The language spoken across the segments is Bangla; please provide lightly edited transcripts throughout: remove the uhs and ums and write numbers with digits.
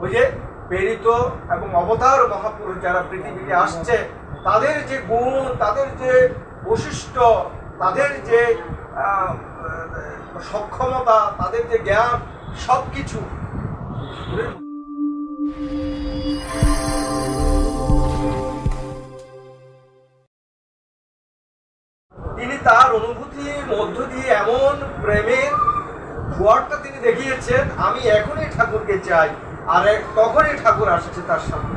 ওই যে প্রেরিত এবং অবতার মহাপুরুষ যারা পৃথিবীতে আসছে, তাদের যে গুণ, তাদের যে বৈশিষ্ট্য, তাদের যে সক্ষমতা, তাদের যে জ্ঞান, সবকিছু তিনি তার অনুভূতির মধ্য দিয়ে এমন প্রেমের জোয়ারটা তিনি দেখিয়েছেন, আমি এখনই ঠাকুরকে চাই, আর তখনই ঠাকুর আসছে তার সামনে।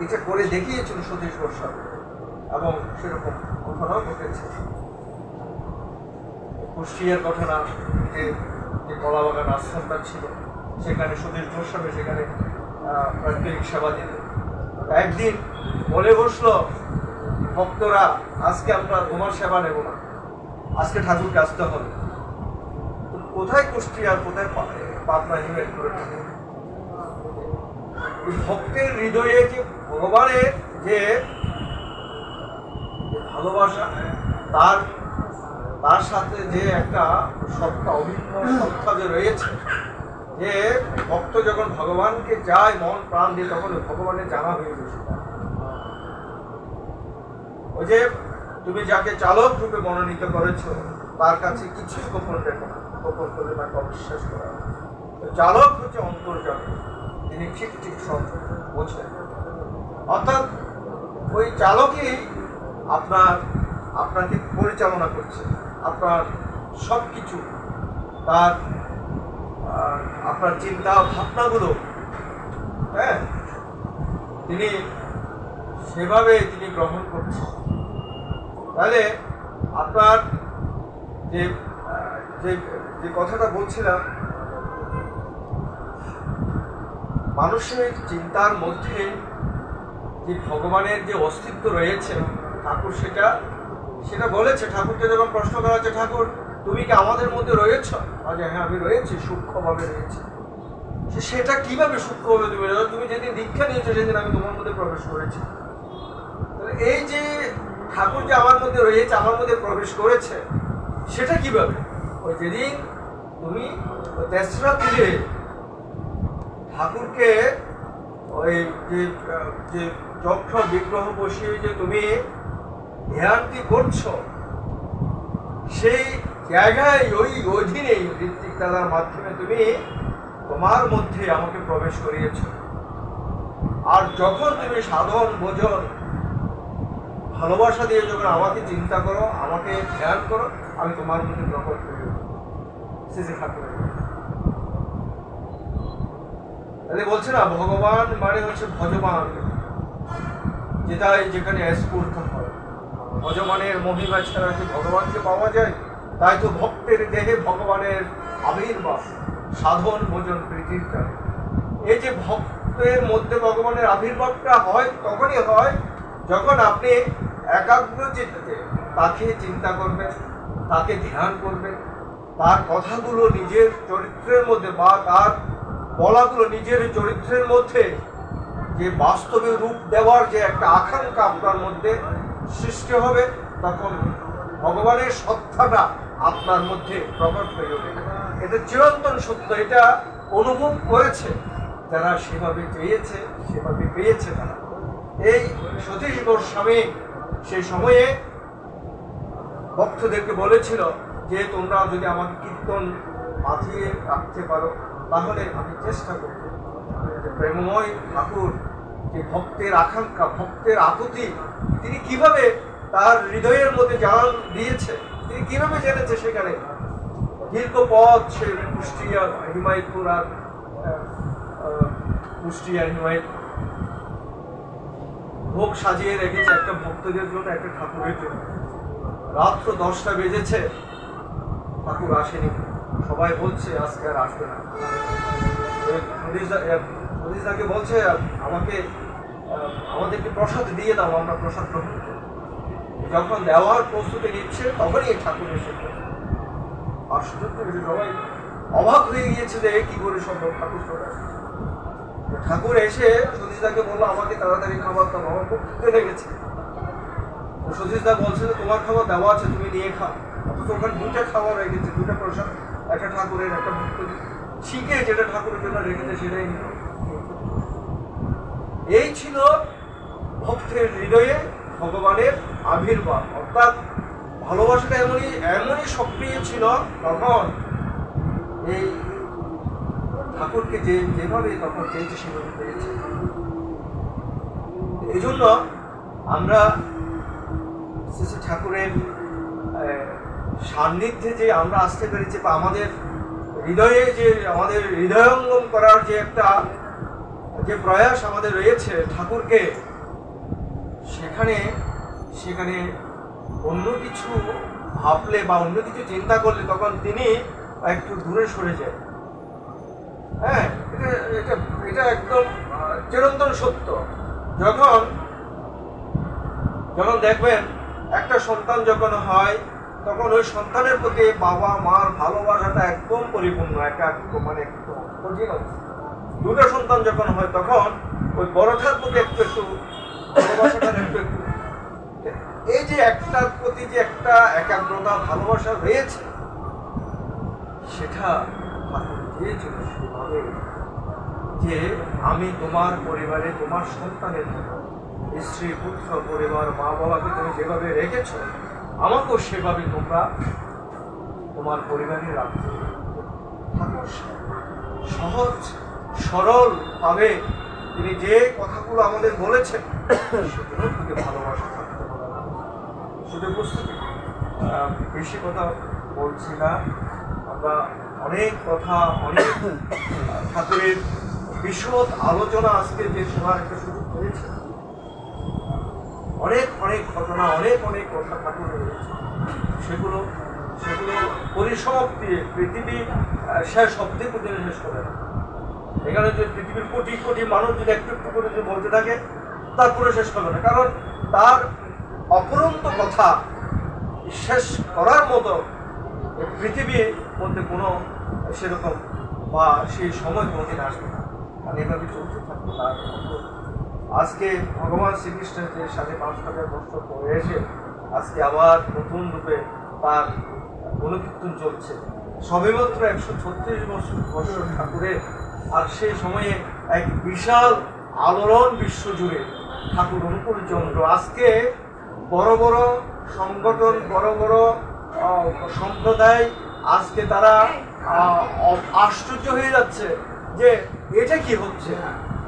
এটা করে দেখিয়েছিল সতীশ গোস্বামী, এবং সেরকম ঘটনাও ঘটেছে। কুষ্টিয়ার ঘটনা, যে কলাবাগান আশ্রমটা ছিল, সেখানে সতীশ গোস্বামী সেখানে প্রাত্যহিক সেবা দিলেন। একদিন বলে বসলো, ভক্তরা আজকে আমরা তোমার সেবা নেব না, আজকে ঠাকুরকে আসতে হবে। কোথায় কুষ্টিয়ার, কোথায় পাটনা ইনভাইট করে ঠাকুর? ভক্তের হৃদয়ে যে ভগবানের যে ভালোবাসা, তার সাথে যে একটা সত্তা, অভিন্ন সত্তা যে রয়েছে, যে ভক্ত যখন ভগবানকে চায় মন প্রাণ দিয়ে, তখন ভগবানের জানা হয়ে গেছে। ওই যে তুমি যাকে চালক রূপে মনোনীত করেছ, তার কাছে কিছুই গোপন রেখো না, গোপন করলে তাকে অবিশ্বাস করা। চালক হচ্ছে অন্তর্যামী, তিনি ঠিক ঠিক সব বোঝেন। অর্থাৎ ওই চালকই আপনাকে পরিচালনা করছে, আপনার সব কিছু, আপনার চিন্তা ভাবনাগুলো, হ্যাঁ, তিনি সেভাবে তিনি গ্রহণ করছেন। তাহলে আপনার যে কথাটা বলছিলাম, মানুষের চিন্তার মধ্যে যে ভগবানের যে অস্তিত্ব রয়েছে, ঠাকুর সেটা বলেছে। ঠাকুরকে যখন প্রশ্ন করা হচ্ছে, ঠাকুর তুমি কি আমাদের মধ্যে রয়েছ? হ্যাঁ, আমি রয়েছি, সূক্ষ্মভাবে রয়েছি। সেটা কিভাবে সূক্ষ্মভাবে তুমি যেদিন দীক্ষা নিয়েছো, সেদিন আমি তোমার মধ্যে প্রবেশ করেছি। এই যে ঠাকুর যে আমার মধ্যে রয়েছে, আমার মধ্যে প্রবেশ করেছে, সেটা কিভাবে? ওই যেদিন তুমি তেসরা দিলে ঠাকুরকে ওই যে যক্ষ বিগ্রহ বসিয়ে যে তুমি ধ্যানটি করছো, সেই জায়গায় ওই অধীনে ঋত্বিক দাদার মাধ্যমে তুমি তোমার মধ্যে আমাকে প্রবেশ করিয়েছ। আর যখন তুমি সাধন ভোজন ভালোবাসা দিয়ে যখন আমাকে চিন্তা করো, আমাকে ধ্যান করো, আমি তোমার মধ্যে প্রকট করি। শ্রী ঠাকুর তাহলে বলছে না, ভগবান মানে হচ্ছে ভজমান, যেখানে স্ফূর্ত হয়। ভজমানের মহিমা ছাড়া কি ভগবানকে পাওয়া যায়? তাই তো ভক্তের দেহে ভগবানের আবির্ভাব, সাধন ভোজন প্রীতির কারণে। এই যে ভক্তের মধ্যে ভগবানের আবির্ভাবটা হয়, তখনই হয় যখন আপনি একাগ্র চিত্তে তাকে চিন্তা করবেন, তাকে ধ্যান করবেন, তার কথাগুলো নিজের চরিত্রের মধ্যে বা তার বলাগুলো নিজের চরিত্রের মধ্যে যে বাস্তবে রূপ দেওয়ার যে একটা আকাঙ্ক্ষা আপনার মধ্যে সৃষ্টি হবে, তখন ভগবানের সত্তাটা আপনার মধ্যে প্রকট হয়ে ওঠে। এটা চিরন্তন সত্য, এটা অনুভব করেছে যারা সেভাবে চেয়েছে, সেভাবে পেয়েছে তারা। এই সতীশ গোস্বামী সেই সময়ে ভক্তদেরকে বলেছিল যে তোমরা যদি আমাকে কীর্তন মাথিয়ে রাখতে পারো, তাহলে আমি চেষ্টা করব। প্রেমময় ঠাকুর যে ভক্তের আকাঙ্ক্ষা, ভক্তের আকুতি, তিনি কিভাবে তার হৃদয়ের মধ্যে জানান দিয়েছে, তিনি কিভাবে জেনেছে। সেখানে দীর্ঘ পথ, সে কুষ্টিয়া হিমায়তপুর আর কুষ্টিয়া হিমায়তপুর ভোগ সাজিয়ে রেখেছে একটা ভক্তদের জন্য, একটা ঠাকুরের জন্য। রাত্র 10টা বেজেছে, ঠাকুর আসেনি। সবাই বলছে আজকে আর আসবে না। সতীশদাকে বলছে আমাদেরকে প্রসাদ দিয়ে দাও, আমরা প্রসাদ গ্রহণ করি। যখন দেওয়ার প্রস্তুতি নিচ্ছে, তখনই ঠাকুর এসে আশ্চর্য হয়েছে, সবাই অবাক হয়ে গিয়েছে যে কি করে সম্ভব ঠাকুর চলে আসে। ঠাকুর এসে সতীশদাকে বললো আমাকে তাড়াতাড়ি খাবার দাও, আমার খুব খিদে লেগেছে। সতীশদা বলছে যে তোমার খাবার দেওয়া আছে, তুমি নিয়ে খাও। অথচ ওখানে 2টা খাবার হয়ে গেছে, 2টা প্রসাদ, একটা ঠাকুরের, একটা ভক্তদের। শিখে যেটা ঠাকুরের জন্য রেখেছে সেটাই নিল। এই ছিল ভক্তের হৃদয়ে ভগবানের আবির্ভাব, অর্থাৎ ভালোবাসাটা এমনই সক্রিয় ছিল তখন, এই ঠাকুরকে যেভাবে তখন চেয়েছে সেভাবে পেয়েছে। এই জন্য আমরা শ্রী ঠাকুরের সান্নিধ্যে যে আমরা আসতে পেরেছি, বা আমাদের হৃদয়ে যে আমাদের হৃদয়ঙ্গম করার যে একটা যে প্রয়াস আমাদের রয়েছে ঠাকুরকে, সেখানে অন্য কিছু ভাবলে বা অন্য কিছু চিন্তা করলে তখন তিনি একটু দূরে সরে যায়। হ্যাঁ, এটা একদম চিরন্তন সত্য। যখন দেখবেন একটা সন্তান যখন হয়, তখন ওই সন্তানের প্রতি বাবা মার ভালোবাসাটা একদম পরিপূর্ণ, মানে কঠিন। দুটো সন্তান যখন হয় তখন ওই বড়টার প্রতি একটু ভালোবাসাটা একটু এই যে একটার প্রতি যে একটা একাগ্রতা ভালোবাসা রয়েছে, সেটা ঠাকুর দিয়েছিল সেভাবে যে আমি তোমার পরিবারে তোমার সন্তানের মতো, স্ত্রী পুত্র পরিবার মা বাবাকে তুমি যেভাবে রেখেছ, আমাকেও সেভাবে তোমরা তোমার পরিবারে রাখতে। সহজ সরল ভাবে তিনি যে কথাগুলো আমাদের বলেছেন, সেগুলো থেকে ভালোবাসা থাকতে হবে। শুধু বুঝতে বেশি কথা বলছি না, আমরা অনেক কথা, অনেক ঠাকুরের বিশদ আলোচনা আজকে যে শোনার একটা সুযোগ পেয়েছে, অনেক ঘটনা, অনেক কথা ঠাকুরের রয়েছে, সেগুলো পরিসমাপ্তি পৃথিবী শেষ অব্দি পর্যন্ত শেষ করে না। এখানে যে পৃথিবীর কোটি কোটি মানুষ যদি একটু একটু করে যদি বলতে থাকে, তারপরে শেষ হবে না, কারণ তার অপরন্ত কথা শেষ করার মতো পৃথিবীর মধ্যে কোনো সেরকম বা সেই সময় কোনোদিন আসবে না। আর এভাবে চলতে থাকবে। তার আজকে ভগবান শ্রীকৃষ্ণের যে ৫,৫০০ বছর পরে এসে আজকে আবার নতুন রূপে তার গুণকীর্তন চলছে, সবেমাত্র ১৩৬ বছর ঠাকুরের। আর সেই সময়ে এক বিশাল আলোড়ন বিশ্বজুড়ে ঠাকুর অনুকূলচন্দ্র। আজকে বড় বড় সংগঠন, বড় বড় সম্প্রদায় আজকে তারা আশ্চর্য হয়ে যাচ্ছে যে এটা কি হচ্ছে,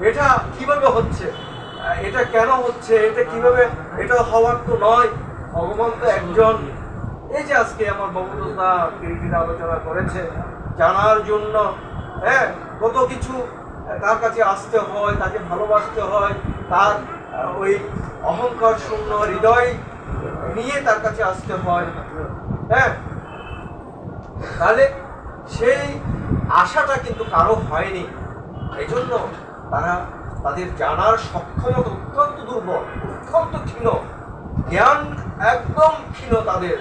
এটা কিভাবে হচ্ছে, এটা কেন হচ্ছে, এটা কিভাবে, এটা হওয়ার তো নয়, ভগবান তো একজন। এই যে আজকে আমার ববদা কিরিটির আলোচনা করেছে, জানার জন্য হ্যাঁ কত কিছু তার কাছে আসতে হয়, তাকে ভালোবাসতে হয়, তার ওই অহংকার শূন্য হৃদয় নিয়ে তার কাছে আসতে হয়। হ্যাঁ, তাহলে সেই আশাটা কিন্তু কারো হয়নি। এই জন্য তাদের জানার সক্ষমতা অত্যন্ত দুর্বল, অত্যন্ত ক্ষীণ, জ্ঞান একদম ক্ষীণ তাদের।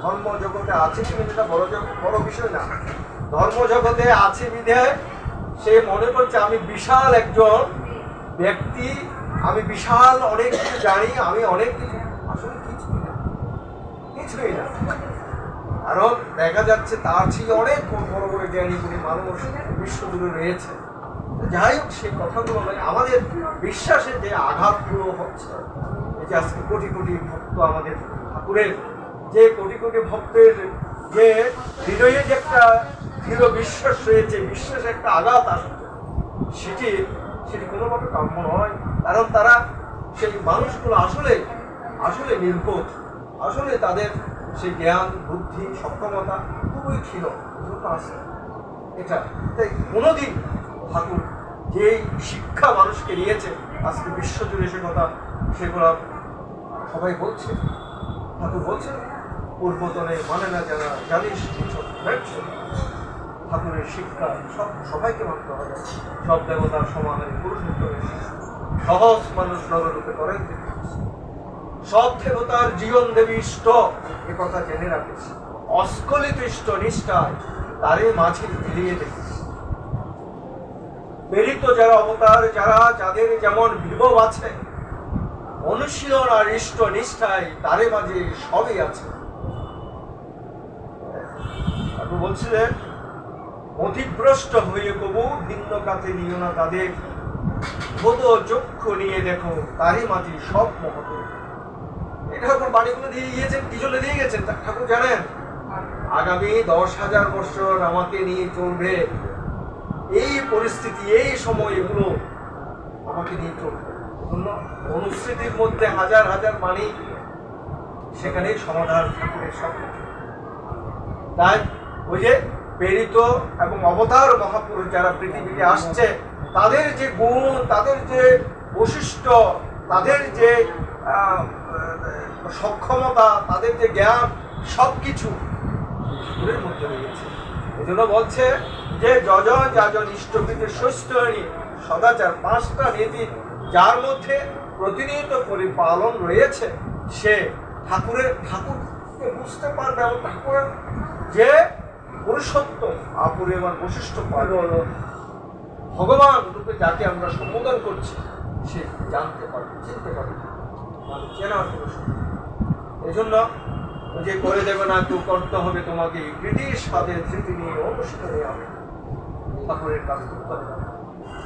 ধর্ম জগতে আছে কিনা যেটা বড় বিষয় না, ধর্ম জগতে আছে বিধায় সে মনে করছে আমি বিশাল একজন ব্যক্তি, আমি বিশাল অনেক কিছু জানি, আমি অনেক কিছু। আসলে কিছুই না। কারণ দেখা যাচ্ছে তার থেকে অনেক বড় বড় জ্ঞানী গুণী মানুষ বিশ্বজুড়ে রয়েছে। যাই হোক, সেই কথাগুলো নয়, আমাদের বিশ্বাসের যে আঘাতগুলো হচ্ছে, এই যে আজকে কোটি কোটি ভক্ত আমাদের ঠাকুরের, যে কোটি কোটি ভক্তের যে হৃদয়ে যে একটা দৃঢ় বিশ্বাস রয়েছে, বিশ্বাসে একটা আঘাত আসছে, সেটি কোনোভাবে কাম্য নয়। কারণ তারা সেই মানুষগুলো আসলে নির্বোধ, আসলে তাদের সেই জ্ঞান বুদ্ধি সক্ষমতা খুবই ক্ষীণ আছে। এটা তাই কোনোদিন ঠাকুর যে শিক্ষা মানুষকে নিয়েছে আজকে বিশ্বজুড়ে সে কথা, সেগুলো সবাই বলছে। ঠাকুর বলছেন পূর্বতনে মানে না জানা জানিস ঠাকুরের শিক্ষা সবাইকে মানতে হবে। সব দেবতার সমানে পুরুষোত্তমের শিশু, সহজ মানুষ নররূপে করেন সব দেবতার জীবন দেবী ইষ্ট, এ কথা জেনে রাখিস। অস্খলিত ইষ্ট নিষ্ঠায় তারে মাঝে ফিরিয়ে দেখিস। প্রেরিত যারা অবতার, যাদের যেমন বিভব আছে, অনুশীলন আর ইষ্ট নিষ্ঠায় তারে মাঝে সবই আছে। আপনি বলছিলেন মতিভ্রষ্ট হয়ে কবু ভিন্ন কাতে নিও না তাদের, বোধ চক্ষু নিয়ে দেখো তারই মাঝে সব মহৎ। এটা ঠাকুর বাণীগুলো দিয়ে গিয়েছেন, কি জন্য দিয়ে গেছেন ঠাকুর জানেন? আগামী 10,000 বছর আমাকে নিয়ে চলবে, এই পরিস্থিতি, এই সময় এগুলো আমাকে নিয়ে চলবে। অনুস্মৃতির মধ্যে হাজার হাজার বাণী, সেখানে সমাধান ঠাকুরের সব। তাই ওই যে প্রেরিত এবং অবতার মহাপুরুষ যারা পৃথিবীতে আসছে, তাদের যে গুণ, তাদের যে বৈশিষ্ট্য, তাদের যে সক্ষমতা, তাদের যে জ্ঞান, সবকিছু ঠাকুরের মধ্যে রয়েছে। এই জন্য বলছে যে যজন যাজন ইষ্টপীঠের সুস্থনী সদাচার, 5টা নীতি যার মধ্যে প্রতিনিয়ত পরিপালন রয়েছে, সে ঠাকুরকে বুঝতে পারবে এবং ঠাকুরের যে পুরুষত্ব অপরিমাণ বৈশিষ্ট্য পাবে, ভগবান রূপে যাকে আমরা সম্বোধন করছি, সে জানতে পারবে, চিনতে পারবে, চেনার পুরুষত্ব। এই জন্য যে করে দেবে না কেউ, করতে হবে তোমাকে কৃতির স্বাদে ধৃতি নিয়ে অনুষ্ঠানে আমি ঠাকুরের কাজ করতে হবে।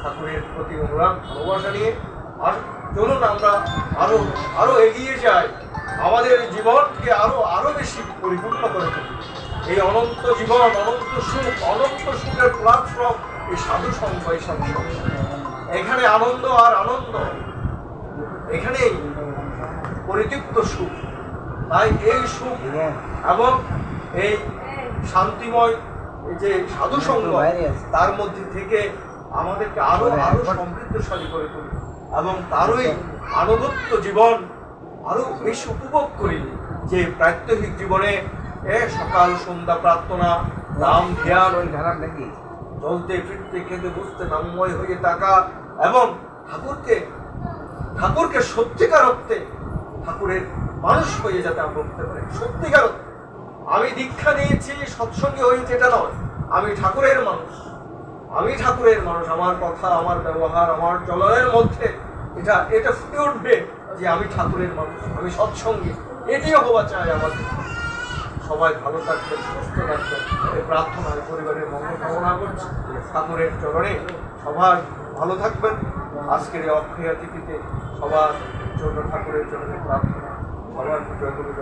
ঠাকুরের প্রতি অনুরাগ ভালোবাসা নিয়ে আর চলুন আমরা আরো এগিয়ে যাই, আমাদের জীবনকে আরো বেশি পরিপূর্ণ করে তুলি। এই অনন্ত জীবন, অনন্ত সুখের প্ল্যাটফর্ম এই সাধু সঙ্গ, এই সৎসঙ্গ। এখানে আনন্দ আর আনন্দ, এখানেই পরিতৃপ্ত সুখ। তাই এই সুখ এবং এই শান্তিময় যে সাধু সঙ্গ, তার মধ্যে থেকে আমাদেরকে আরো সমৃদ্ধশালী করে তুলি এবং তারই আনন্দত্ব জীবন আরো বেশি উপভোগ করি। যে প্রাত্যহিক জীবনে সকাল সন্ধ্যা প্রার্থনা, নাম ধ্যান, চলতে ফিরতে খেতে বুঝতে নামময় হয়ে থাকা এবং ঠাকুরকে সত্যিকার অর্থে ঠাকুরের মানুষ হয়ে যাতে আমরা উঠতে পারি। সত্যিকার আমি দীক্ষা নিয়েছি, সৎসঙ্গে হয়েছে এটা নয়, আমি ঠাকুরের মানুষ। আমার কথা, আমার ব্যবহার, আমার চলনের মধ্যে এটা ফুটে উঠবে যে আমি ঠাকুরের মানুষ, আমি সৎসঙ্গে। এটিও হওয়া চাই আমাদের। সবাই ভালো থাকবেন, সুস্থ থাকবেন, এই প্রার্থনায় পরিবারের মঙ্গল কামনা করছি। ঠাকুরের চরণে সবাই ভালো থাকবেন। আজকের এই অক্ষয় তিথিতে সবার জন্য ঠাকুরের চরণে প্রার্থনা, সবার জয় গুরু